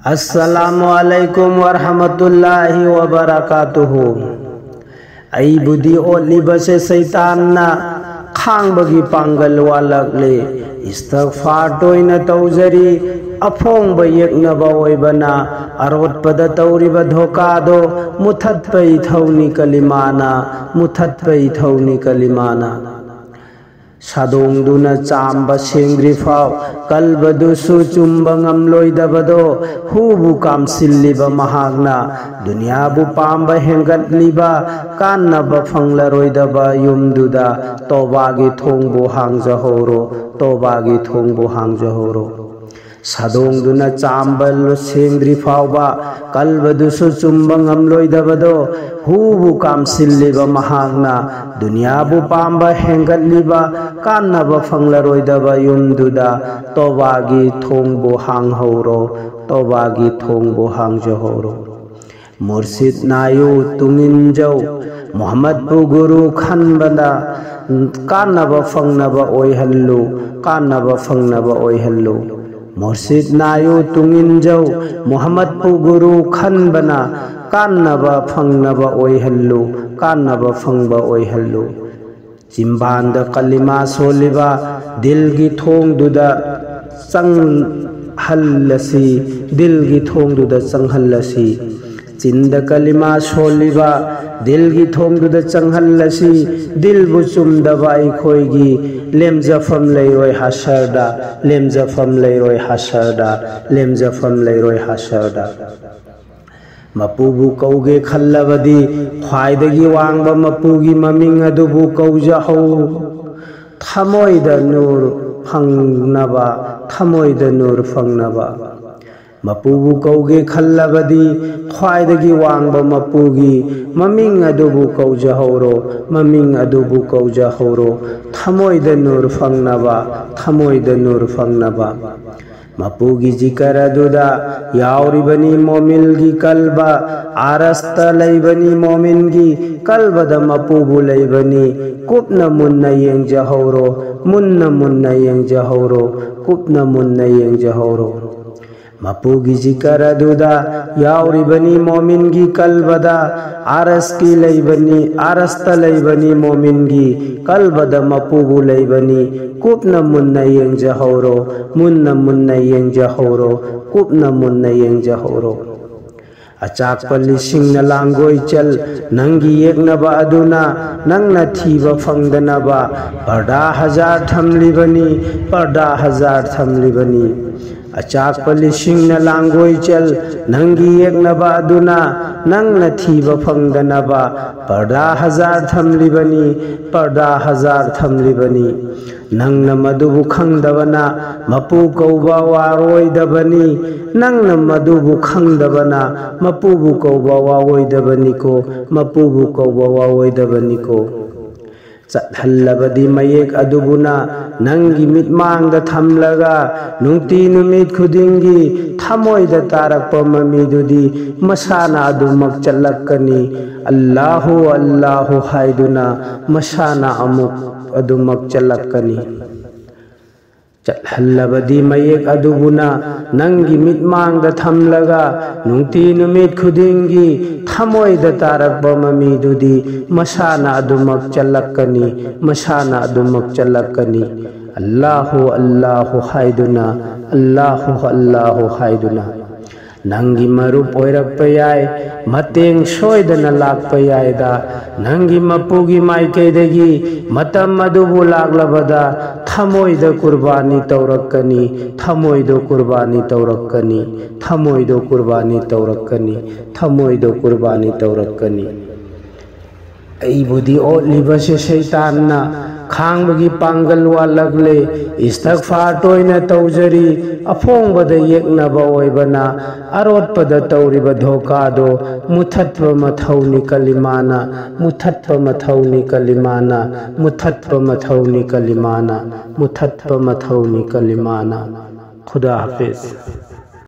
अस्सलामुअलैकुम वरहमतुल्लाहि वबरकातुहु। बुद्धि ओलिबसे सैतानना खांबगी पांगल वालकले इस्तगफार तोयना तौजरी अफोंब येकनब ओइबना अरोटपद तौरिब धोकादो मुथत्पै थौनी कलिमाना मुथत्पै थौनी कलिमाना सादोंदुना चांब सेंग्रिफाव कल्बदुसु चुंब ngamloidabado हुबु कामसिल्लिबा महागना दुनियाबु पांब हेंगतलिबा कान्नब फंगलरोइदबा युमदुदा तोबागी थोंबु हांगजहोरो तोबागी थोंबु हांगजहोरो सादोंदुना चांबल सेंग्रिफावबा कल्बदुसु चुंब ngamloidabado हुबु कामसिल्लिबा महागना दुनियाबु पांब हेंगतलिबा कान्नब फंगलरोइदबा युमदुदा तोबागी थोंबु हांगहोरो तोबागी थोंबु हांगजहोरो मुर्शिद नायु तुंगिनजौ मोहम्मद पु गुरु खनबदा कान्नब फंगनब ओइहल्लु कान्नब फंगनब ओइहल्लु मुर्शिद नायु तुंगिनजौ मोहम्मद पु गुरु खनबना कान्नब फंगनब ओइहल्लु कान्नब फंगब ओइहल्लु चिंबांद कलिमा सोलिबा दिल की थोंग दुदा चंगहल्लसी दिल की थोंग दुदा चंगहल्लसी चिंद कलिमा सोलिबा दिल की थोंग दुदा चंगहल्लसी दिल बुचुमदबा अखोइगी लेमजफम लेरोय हाशरदा लेमजफम लेरोय हाशरदा लेमजफम लेरोय हाशरदा मपुबु कौगे खल्लबदी ख्वाइदगी वांग मपुगी ममिंग अदुबु कौजहौ थमोइद नूर फंगनबा थमोइद नूर फंगनबा मपुबु कौगे खल्लबदी ख्वाइदगी वांग मपुगी ममिंग अदुबु कौजहौरो ममिंग अदुबु कौजहौरो थमोइद नूर फंगनबा थमोइद नूर फंगनबा मपुगी जिकरदुदा यावरिबनी मोमिनगी कल्बा आरस्त लैबनी मोमिनगी कल्बद मपुबु लैबनी कुपन मुन्न येंजहौरो मुन्न मुन्न येंजहौरो कुपन मुन्न येंजहौरो मपुगी जिकरदुदा यावरिबनी मोमिनगी कल्बदा आरस्की लैबनी आरस्त लैबनी मोमिनगी कल्बद मपुबु लैबनी कुपन मुन्न येंजहौरो मुन्न मुन्न येंजहौरो कुपन मुन्न येंजहौरो अचाक लिसिंगना लांगोय चल नंगी येकनबा अदुना नंगना थीबा फंगदनबा पर्दा हजार थमलिबनी पर्दा हजार थमलिबनी अचाक लिसिंगना लांगोय चल नंगी येकनबा अदुना नंगना थीबा फंगदनबा पर्दा हजार थमलिबनी पर्दा हजार थमलिबनी नंगना मदुबु खंगदबना मपु कौबा वारोइदबनी नंगना मदुबु खंगदबना मपुबु कौबा वारोइदबनिको मपुबु कौबा वारोइदबनिको चटहल्लबदी मयेक अदुबुना नंगी मिटमांग थमलगा नुंगती नुमित खुदिंगी थमोइद तारक ममीदुदी मसाना अदुमक चलक्कनी अल्लाहु अल्लाहु हाइदुना मसाना अमुक अदुमक चलक्कनी चटहल्लबदी मयेक अदुबुना नंगी मिटमांग थमलगा नुंगती नुमित खुदिंगी थमोइद तारक ममीदुदी मसाना अदुमक चलक्कनी मसाना अदुमक चलक्कनी अल्लाहु अल्लाहु हाइदुना अल्लाहु अल्लाहु हाइदुना नंगी मरुप ओइरक्प याय मतेंग सोइदना लाक्प यायदा नंगी मपुगी माइकेदगी मतम अदुबु लाग्लबदा थमोइद कुर्बानी तौरक्कनी थमोइद कुर्बानी तौरक्कनी थमोइद कुर्बानी तौरक्कनी थमोइद कुर्बानी तौरक्कनी बुद्धि ओलिबसे शैतानना खांबगी पांगल वालगले इस्तगफार तोयना तौजरी अफोंबद येकनब ओइबना अरोटपद तौरिब धोकादो मुथत्व मथौनी कलिमाना मुथत्व मथौनी कलिमाना मुथत्व मथौनी कलिमाना मुथत्व मथौनी कलिमाना खुदा हाफिज।